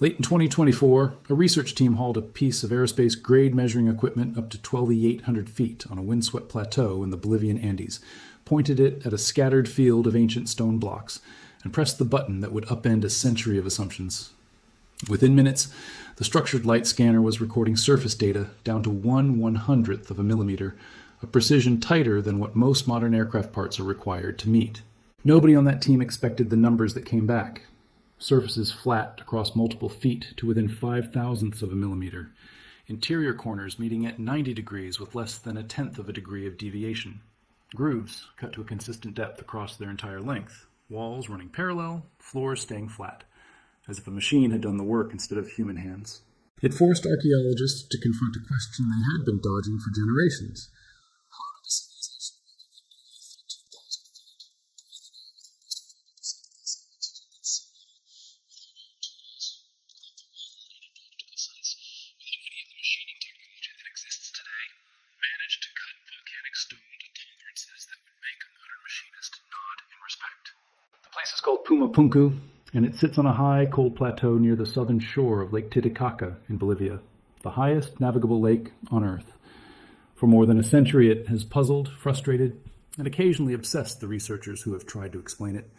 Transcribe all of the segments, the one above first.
Late in 2024, a research team hauled a piece of aerospace-grade measuring equipment up to 12,800 feet on a windswept plateau in the Bolivian Andes, pointed it at a scattered field of ancient stone blocks, and pressed the button that would upend a century of assumptions. Within minutes, the structured light scanner was recording surface data down to 1/100th of a millimeter, a precision tighter than what most modern aircraft parts are required to meet. Nobody on that team expected the numbers that came back. Surfaces flat across multiple feet to within 5/1000ths of a millimeter. Interior corners meeting at 90 degrees with less than 1/10 of a degree of deviation. Grooves cut to a consistent depth across their entire length. Walls running parallel, floors staying flat, as if a machine had done the work instead of human hands. It forced archaeologists to confront a question they had been dodging for generations. The place is called Puma Punku, and it sits on a high, cold plateau near the southern shore of Lake Titicaca in Bolivia, the highest navigable lake on Earth. For more than a century, it has puzzled, frustrated, and occasionally obsessed the researchers who have tried to explain it.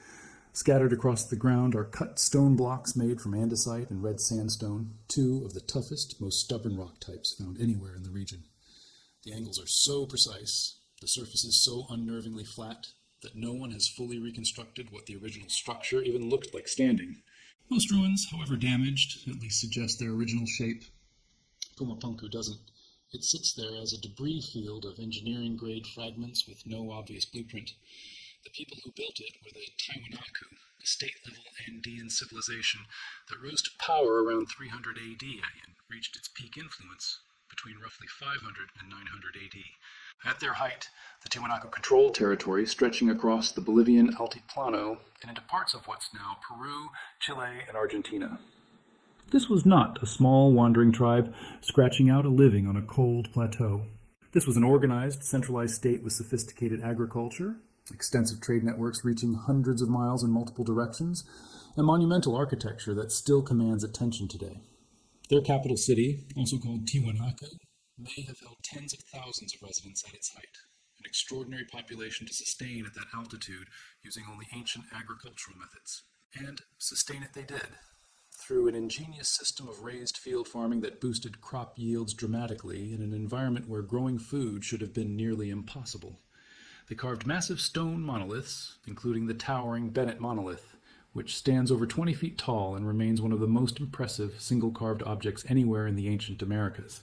Scattered across the ground are cut stone blocks made from andesite and red sandstone, two of the toughest, most stubborn rock types found anywhere in the region. The angles are so precise, the surface is so unnervingly flat, that no one has fully reconstructed what the original structure even looked like standing. Most ruins, however damaged, at least suggest their original shape. Puma Punku doesn't. It sits there as a debris field of engineering-grade fragments with no obvious blueprint. The people who built it were the Tiwanaku, a state-level Andean civilization that rose to power around 300 AD and reached its peak influence between roughly 500 and 900 AD. At their height, the Tiwanaku controlled territory stretching across the Bolivian Altiplano and into parts of what's now Peru, Chile, and Argentina. This was not a small wandering tribe scratching out a living on a cold plateau. This was an organized, centralized state with sophisticated agriculture, extensive trade networks reaching hundreds of miles in multiple directions, and monumental architecture that still commands attention today. Their capital city, also called Tiwanaku, may have held tens of thousands of residents at its height, an extraordinary population to sustain at that altitude using only ancient agricultural methods. And sustain it they did, through an ingenious system of raised field farming that boosted crop yields dramatically in an environment where growing food should have been nearly impossible. They carved massive stone monoliths, including the towering Bennett monolith, which stands over 20 feet tall and remains one of the most impressive single-carved objects anywhere in the ancient Americas.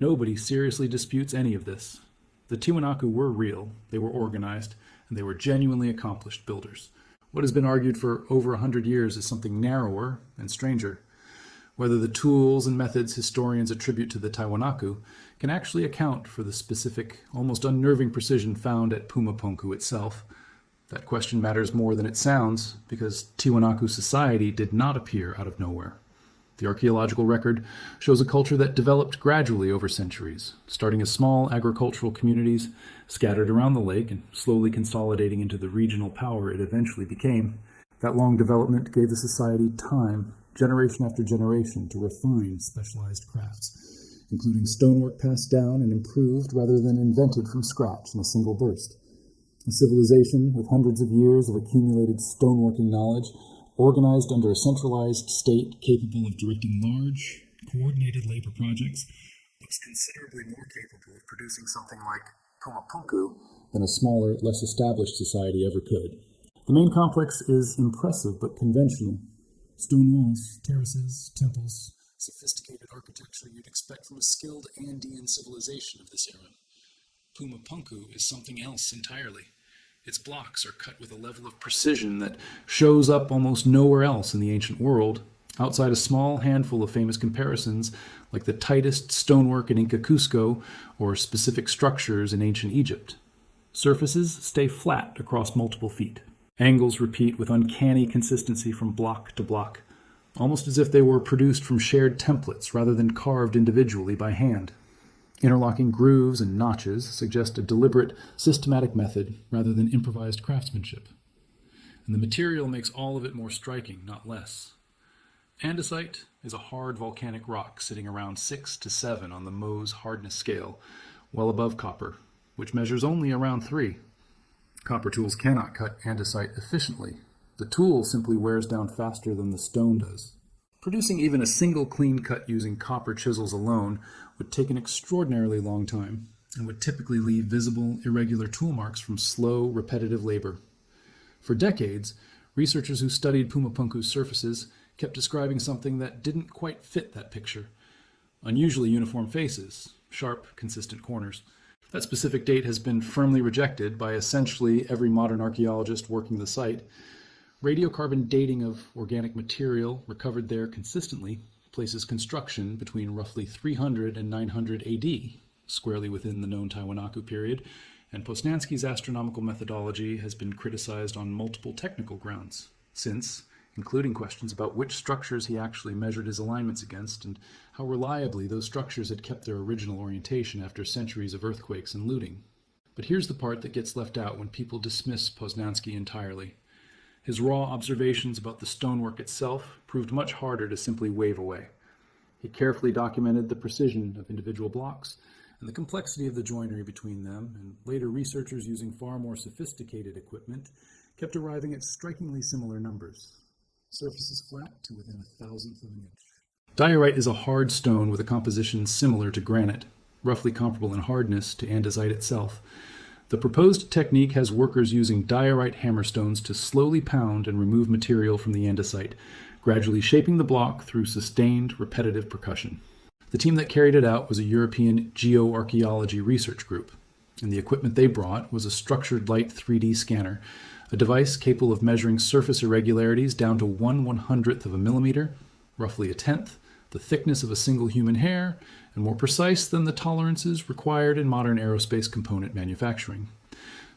Nobody seriously disputes any of this. The Tiwanaku were real, they were organized, and they were genuinely accomplished builders. What has been argued for over 100 years is something narrower and stranger. Whether the tools and methods historians attribute to the Tiwanaku can actually account for the specific, almost unnerving precision found at Puma Punku itself. That question matters more than it sounds, because Tiwanaku society did not appear out of nowhere. The archaeological record shows a culture that developed gradually over centuries, starting as small agricultural communities scattered around the lake and slowly consolidating into the regional power it eventually became. That long development gave the society time, generation after generation, to refine specialized crafts, including stonework passed down and improved rather than invented from scratch in a single burst. A civilization with hundreds of years of accumulated stoneworking knowledge, organized under a centralized state capable of directing large, coordinated labor projects, looks considerably more capable of producing something like Puma Punku than a smaller, less established society ever could. The main complex is impressive but conventional. Stone walls, terraces, temples, sophisticated architecture you'd expect from a skilled Andean civilization of this era. Puma Punku is something else entirely. Its blocks are cut with a level of precision that shows up almost nowhere else in the ancient world, outside a small handful of famous comparisons like the tightest stonework in Inca Cusco or specific structures in ancient Egypt. Surfaces stay flat across multiple feet. Angles repeat with uncanny consistency from block to block, almost as if they were produced from shared templates rather than carved individually by hand. Interlocking grooves and notches suggest a deliberate, systematic method rather than improvised craftsmanship. And the material makes all of it more striking, not less. Andesite is a hard volcanic rock sitting around 6 to 7 on the Mohs hardness scale, well above copper, which measures only around 3. Copper tools cannot cut andesite efficiently. The tool simply wears down faster than the stone does. Producing even a single clean cut using copper chisels alone would take an extraordinarily long time and would typically leave visible, irregular tool marks from slow, repetitive labor. For decades, researchers who studied Puma Punku's surfaces kept describing something that didn't quite fit that picture. Unusually uniform faces, sharp, consistent corners. That specific date has been firmly rejected by essentially every modern archaeologist working the site. Radiocarbon dating of organic material recovered there consistently places construction between roughly 300 and 900 AD, squarely within the known Tiwanaku period, and Poznański's astronomical methodology has been criticized on multiple technical grounds, since including questions about which structures he actually measured his alignments against and how reliably those structures had kept their original orientation after centuries of earthquakes and looting. But here's the part that gets left out when people dismiss Poznański entirely. His raw observations about the stonework itself proved much harder to simply wave away. He carefully documented the precision of individual blocks and the complexity of the joinery between them, and later researchers using far more sophisticated equipment kept arriving at strikingly similar numbers. Surfaces flat to within 1/1000th of an inch. Diorite is a hard stone with a composition similar to granite, roughly comparable in hardness to andesite itself. The proposed technique has workers using diorite hammerstones to slowly pound and remove material from the andesite, gradually shaping the block through sustained, repetitive percussion. The team that carried it out was a European geoarchaeology research group, and the equipment they brought was a structured light 3D scanner, a device capable of measuring surface irregularities down to 1/100th of a millimeter, roughly a tenth, the thickness of a single human hair, and more precise than the tolerances required in modern aerospace component manufacturing.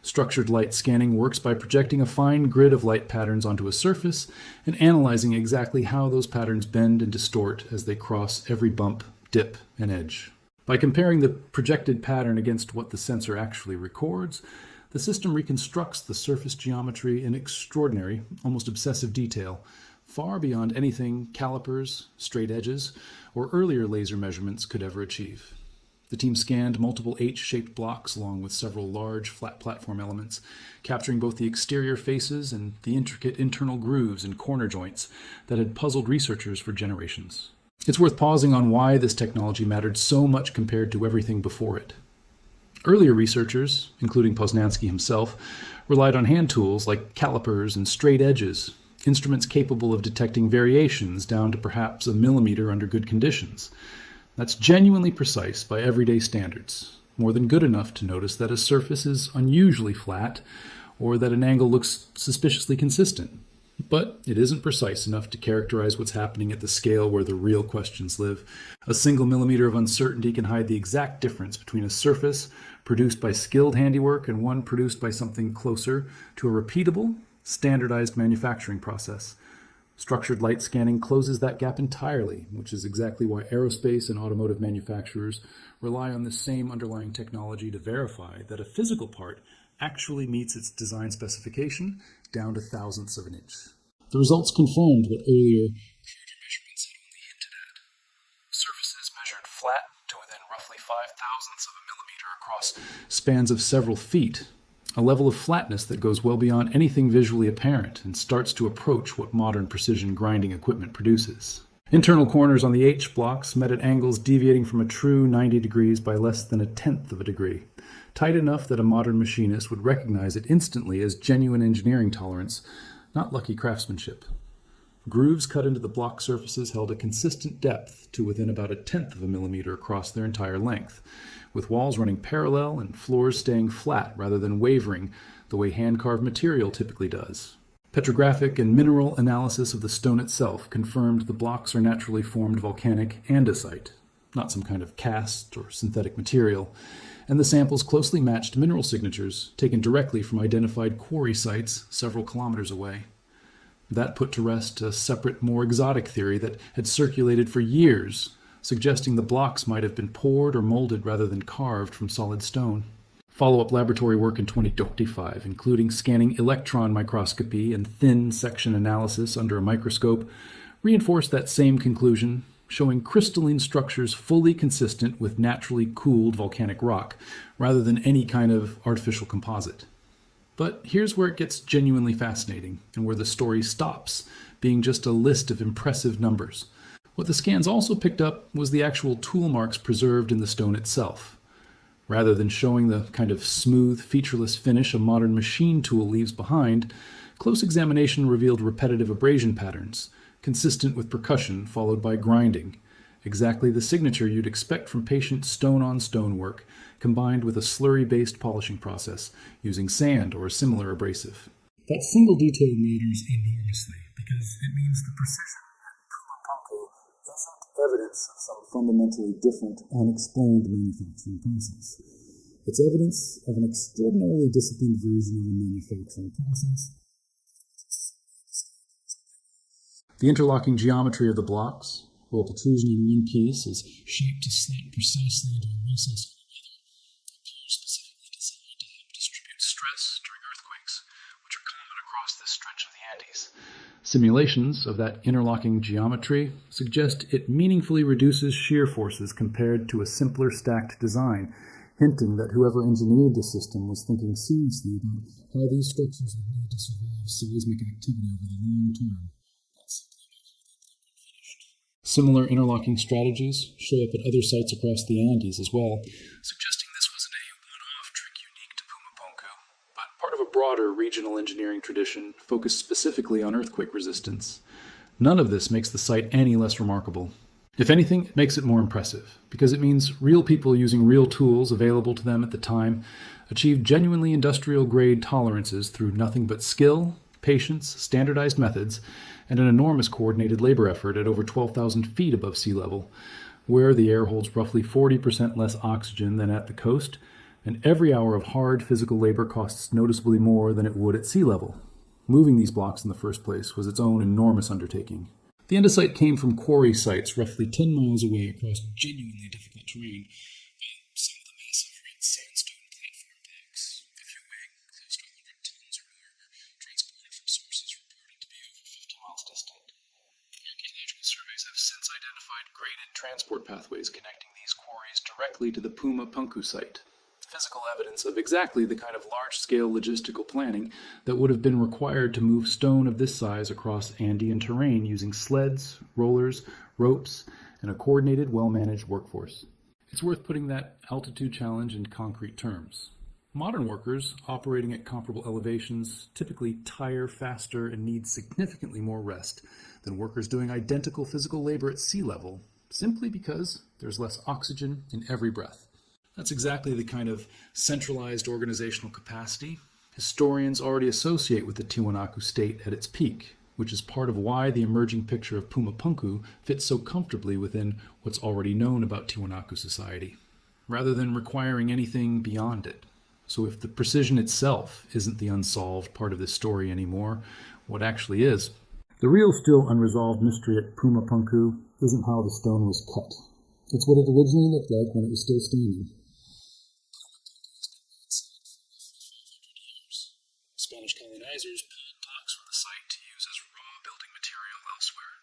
Structured light scanning works by projecting a fine grid of light patterns onto a surface and analyzing exactly how those patterns bend and distort as they cross every bump, dip, and edge. By comparing the projected pattern against what the sensor actually records, the system reconstructs the surface geometry in extraordinary, almost obsessive detail, far beyond anything calipers, straight edges, or earlier laser measurements could ever achieve. The team scanned multiple H-shaped blocks along with several large, flat platform elements, capturing both the exterior faces and the intricate internal grooves and corner joints that had puzzled researchers for generations. It's worth pausing on why this technology mattered so much compared to everything before it. Earlier researchers, including Poznański himself, relied on hand tools like calipers and straight edges, instruments capable of detecting variations down to perhaps a millimeter under good conditions. That's genuinely precise by everyday standards, more than good enough to notice that a surface is unusually flat or that an angle looks suspiciously consistent. But it isn't precise enough to characterize what's happening at the scale where the real questions live. A single millimeter of uncertainty can hide the exact difference between a surface produced by skilled handiwork and one produced by something closer to a repeatable, standardized manufacturing process. Structured light scanning closes that gap entirely, which is exactly why aerospace and automotive manufacturers rely on this same underlying technology to verify that a physical part actually meets its design specification down to thousandths of an inch. The results confirmed what earlier harder measurements had only hinted at. Surfaces measured flat to within roughly 0.005 of a millimeter across spans of several feet, a level of flatness that goes well beyond anything visually apparent and starts to approach what modern precision grinding equipment produces. Internal corners on the H blocks met at angles deviating from a true 90 degrees by less than 1/10 of a degree, tight enough that a modern machinist would recognize it instantly as genuine engineering tolerance, not lucky craftsmanship. Grooves cut into the block surfaces held a consistent depth to within about 1/10 of a millimeter across their entire length, with walls running parallel and floors staying flat rather than wavering the way hand-carved material typically does. Petrographic and mineral analysis of the stone itself confirmed the blocks are naturally formed volcanic andesite, not some kind of cast or synthetic material, and the samples closely matched mineral signatures taken directly from identified quarry sites several kilometers away. That put to rest a separate, more exotic theory that had circulated for years, suggesting the blocks might have been poured or molded rather than carved from solid stone. Follow-up laboratory work in 2025, including scanning electron microscopy and thin section analysis under a microscope, reinforced that same conclusion, showing crystalline structures fully consistent with naturally cooled volcanic rock, rather than any kind of artificial composite. But here's where it gets genuinely fascinating, and where the story stops, being just a list of impressive numbers. What the scans also picked up was the actual tool marks preserved in the stone itself. Rather than showing the kind of smooth, featureless finish a modern machine tool leaves behind, close examination revealed repetitive abrasion patterns, consistent with percussion followed by grinding, exactly the signature you'd expect from patient stone-on-stone work, combined with a slurry-based polishing process using sand or a similar abrasive. That single detail matters enormously because it means the precision at Puma Punku isn't evidence of some fundamentally different, unexplained manufacturing process. It's evidence of an extraordinarily disciplined version of a manufacturing process. The interlocking geometry of the blocks, while protrusion in one piece is shaped to slot precisely into a recess on another, appears specifically designed to help distribute stress during earthquakes, which are common across this stretch of the Andes. Simulations of that interlocking geometry suggest it meaningfully reduces shear forces compared to a simpler stacked design, hinting that whoever engineered the system was thinking seriously about how these structures are made to survive seismic activity over the long term. Similar interlocking strategies show up at other sites across the Andes as well, suggesting this wasn't a one-off trick unique to Puma Punku, but part of a broader regional engineering tradition focused specifically on earthquake resistance. None of this makes the site any less remarkable. If anything, it makes it more impressive, because it means real people using real tools available to them at the time achieved genuinely industrial-grade tolerances through nothing but skill, patience, standardized methods, and an enormous coordinated labor effort at over 12,000 feet above sea level, where the air holds roughly 40% less oxygen than at the coast, and every hour of hard physical labor costs noticeably more than it would at sea level. Moving these blocks in the first place was its own enormous undertaking. The andesite came from quarry sites roughly 10 miles away across genuinely difficult terrain, but some of the massive red sandstone platform blocks, if you weigh close to 100 tons or more, were transported from sources reported to be over 50 miles distant. Archaeological surveys have since identified graded transport pathways connecting these quarries directly to the Puma Punku site. Physical evidence of exactly the kind of large-scale logistical planning that would have been required to move stone of this size across Andean terrain using sleds, rollers, ropes, and a coordinated, well-managed workforce. It's worth putting that altitude challenge in concrete terms. Modern workers operating at comparable elevations typically tire faster and need significantly more rest than workers doing identical physical labor at sea level, simply because there's less oxygen in every breath. That's exactly the kind of centralized organizational capacity historians already associate with the Tiwanaku state at its peak, which is part of why the emerging picture of Puma Punku fits so comfortably within what's already known about Tiwanaku society, rather than requiring anything beyond it. So if the precision itself isn't the unsolved part of this story anymore, what actually is? The real still unresolved mystery at Puma Punku isn't how the stone was cut. It's what it originally looked like when it was still standing. Spanish colonizers pulled blocks from the site to use as raw building material elsewhere.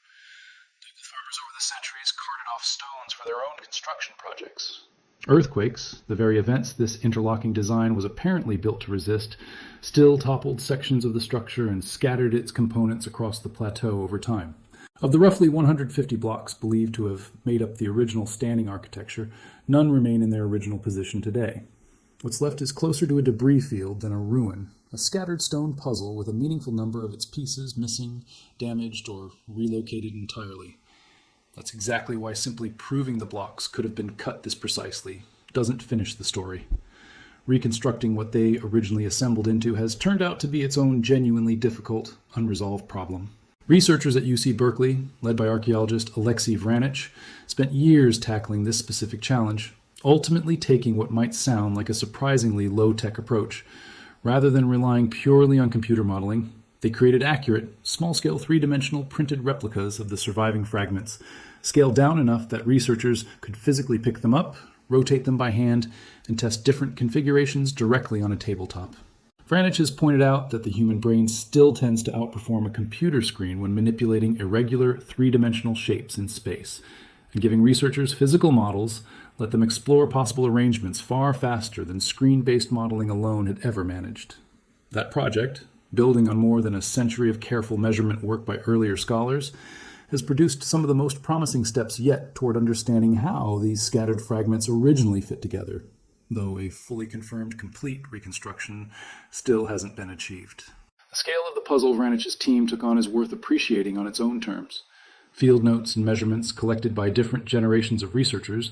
Local farmers over the centuries carted off stones for their own construction projects. Earthquakes, the very events this interlocking design was apparently built to resist, still toppled sections of the structure and scattered its components across the plateau over time. Of the roughly 150 blocks believed to have made up the original standing architecture, none remain in their original position today. What's left is closer to a debris field than a ruin, a scattered stone puzzle with a meaningful number of its pieces missing, damaged, or relocated entirely. That's exactly why simply proving the blocks could have been cut this precisely doesn't finish the story. Reconstructing what they originally assembled into has turned out to be its own genuinely difficult, unresolved problem. Researchers at UC Berkeley, led by archaeologist Alexei Vranich, spent years tackling this specific challenge, ultimately taking what might sound like a surprisingly low-tech approach. Rather than relying purely on computer modeling, they created accurate, small-scale three-dimensional printed replicas of the surviving fragments, scaled down enough that researchers could physically pick them up, rotate them by hand, and test different configurations directly on a tabletop. Vranich has pointed out that the human brain still tends to outperform a computer screen when manipulating irregular three-dimensional shapes in space, and giving researchers physical models let them explore possible arrangements far faster than screen-based modeling alone had ever managed. That project, building on more than a century of careful measurement work by earlier scholars, has produced some of the most promising steps yet toward understanding how these scattered fragments originally fit together, though a fully confirmed complete reconstruction still hasn't been achieved. The scale of the puzzle Vranich's team took on is worth appreciating on its own terms. Field notes and measurements collected by different generations of researchers,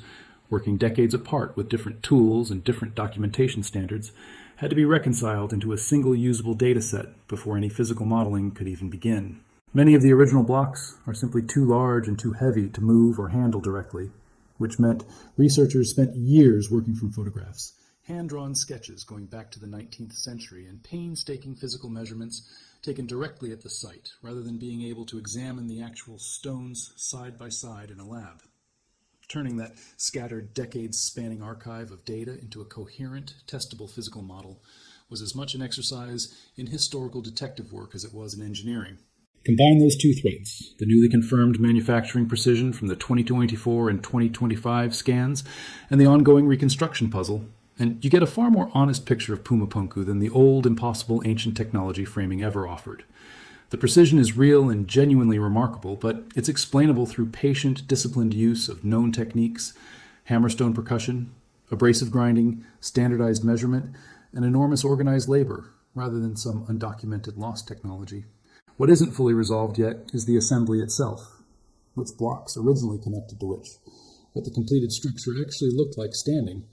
working decades apart with different tools and different documentation standards, had to be reconciled into a single usable data set before any physical modeling could even begin. Many of the original blocks are simply too large and too heavy to move or handle directly, which meant researchers spent years working from photographs, hand-drawn sketches going back to the 19th century, and painstaking physical measurements taken directly at the site, rather than being able to examine the actual stones side by side in a lab. Turning that scattered decades-spanning archive of data into a coherent, testable physical model was as much an exercise in historical detective work as it was in engineering. Combine those two threads, the newly confirmed manufacturing precision from the 2024 and 2025 scans and the ongoing reconstruction puzzle, and you get a far more honest picture of Puma Punku than the old, impossible ancient technology framing ever offered. The precision is real and genuinely remarkable, but it's explainable through patient, disciplined use of known techniques, hammerstone percussion, abrasive grinding, standardized measurement, and enormous organized labor, rather than some undocumented lost technology. What isn't fully resolved yet is the assembly itself, which blocks originally connected to which, what the completed structure actually looked like standing,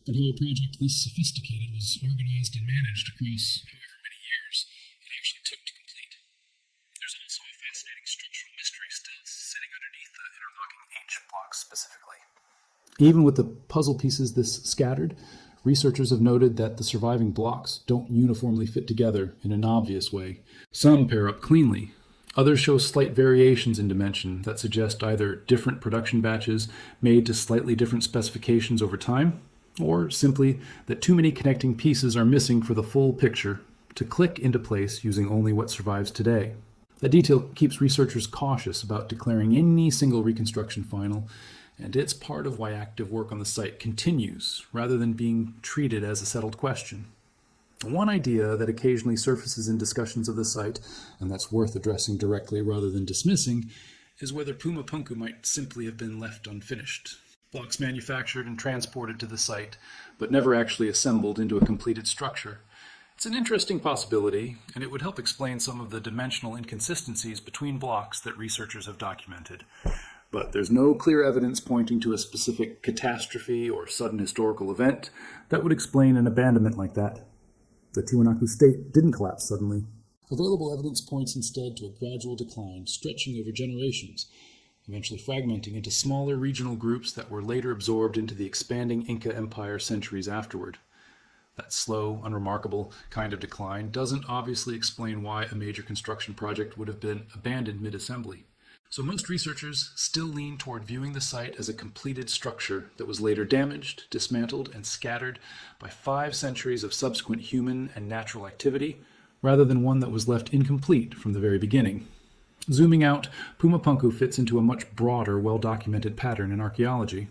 and how a project this sophisticated was organized and managed across however many years it actually took to complete. There's also a fascinating structural mystery still sitting underneath the interlocking H blocks specifically. Even with the puzzle pieces this scattered, researchers have noted that the surviving blocks don't uniformly fit together in an obvious way. Some pair up cleanly. Others show slight variations in dimension that suggest either different production batches made to slightly different specifications over time, or simply that too many connecting pieces are missing for the full picture to click into place using only what survives today. That detail keeps researchers cautious about declaring any single reconstruction final, and it's part of why active work on the site continues, rather than being treated as a settled question. One idea that occasionally surfaces in discussions of the site, and that's worth addressing directly rather than dismissing, is whether Puma Punku might simply have been left unfinished. Blocks manufactured and transported to the site, but never actually assembled into a completed structure. It's an interesting possibility, and it would help explain some of the dimensional inconsistencies between blocks that researchers have documented. But there's no clear evidence pointing to a specific catastrophe or sudden historical event that would explain an abandonment like that. The Tiwanaku state didn't collapse suddenly. Available evidence points instead to a gradual decline stretching over generations, eventually fragmenting into smaller regional groups that were later absorbed into the expanding Inca Empire centuries afterward. That slow, unremarkable kind of decline doesn't obviously explain why a major construction project would have been abandoned mid-assembly. So most researchers still lean toward viewing the site as a completed structure that was later damaged, dismantled, and scattered by 5 centuries of subsequent human and natural activity, rather than one that was left incomplete from the very beginning. Zooming out, Puma Punku fits into a much broader, well-documented pattern in archaeology.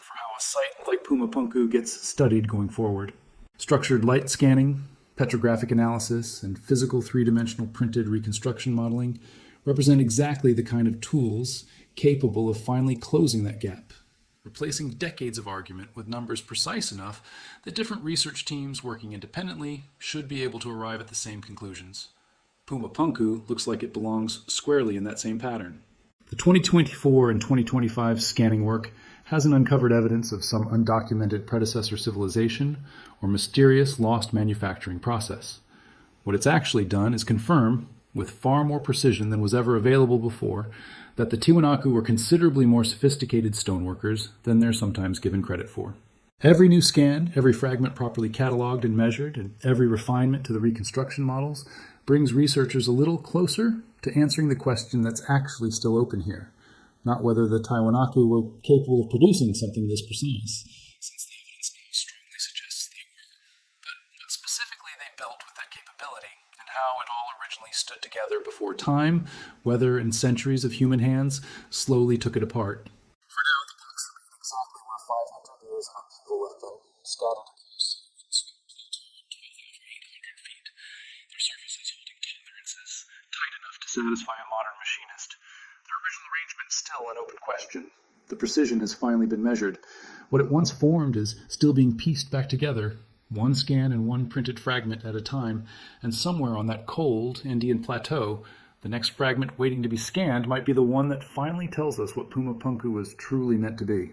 For how a site like Puma Punku gets studied going forward. Structured light scanning, petrographic analysis, and physical three-dimensional printed reconstruction modeling represent exactly the kind of tools capable of finally closing that gap, replacing decades of argument with numbers precise enough that different research teams working independently should be able to arrive at the same conclusions. Puma Punku looks like it belongs squarely in that same pattern. The 2024 and 2025 scanning work hasn't uncovered evidence of some undocumented predecessor civilization or mysterious lost manufacturing process. What it's actually done is confirm, with far more precision than was ever available before, that the Tiwanaku were considerably more sophisticated stoneworkers than they're sometimes given credit for. Every new scan, every fragment properly cataloged and measured, and every refinement to the reconstruction models brings researchers a little closer to answering the question that's actually still open here. Not whether the Tiwanaku were capable of producing something this precise, since the evidence now strongly suggests they were, but what specifically they built with that capability, and how it all originally stood together before time, weather, and centuries of human hands slowly took it apart. For now, the books read exactly where 500 years of upheaval left them, scattered across the windswept plateau of 12,800 feet, their surfaces holding tolerances tight enough to satisfy a modern machinist. Their original arrangement is still an open question. The precision has finally been measured. What it once formed is still being pieced back together, one scan and one printed fragment at a time, and somewhere on that cold Indian plateau, the next fragment waiting to be scanned might be the one that finally tells us what Puma Punku was truly meant to be.